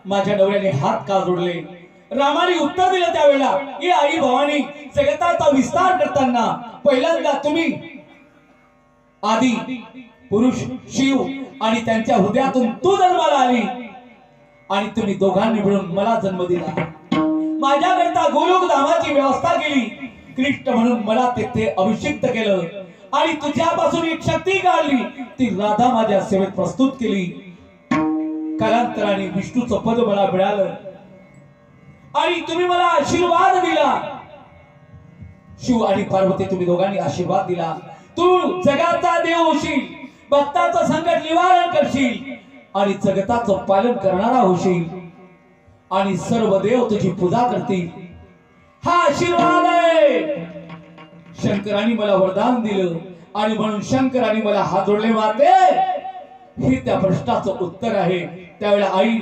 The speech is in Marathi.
माझ्या नवऱ्याने हात का जोडले? रामाने उत्तर दिलं त्यावेळेला, की आई भवानी, जगताचा विस्तार करताना पहिल्यांदा तुम्ही आदी पुरुष शिव आणि त्यांच्या हृदयातून तू जन्माला आली आणि तुम्ही दोघांनी मिळून मला जन्म दिला. माझ्याकरता गोलोक धामाची व्यवस्था केली. कृष्ण म्हणून मला तेथे अभिषिक्त केलं आणि तुझ्यापासून एक शक्ती काढली, ती राधा माझ्या सेवेत प्रस्तुत केली. कालांतराने विष्णूचं पद मला मिळालं आणि तुम्ही मला आशीर्वाद दिला. शिव आणि पार्वती तुम्ही दोघांनी आशीर्वाद दिला. तू जगाचा देव होशील, भक्ताचं संकट निवारण करशील आणि जगताचं पालन करणारा होशील आणि सर्व देव तुझी पूजा करतील. हा आशीर्वाद आहे. शंकराने मला वरदान दिलं आणि म्हणून शंकराने मला हात जोडले. माते, हे त्या प्रश्नाचं उत्तर आहे. त्यावेळेला आई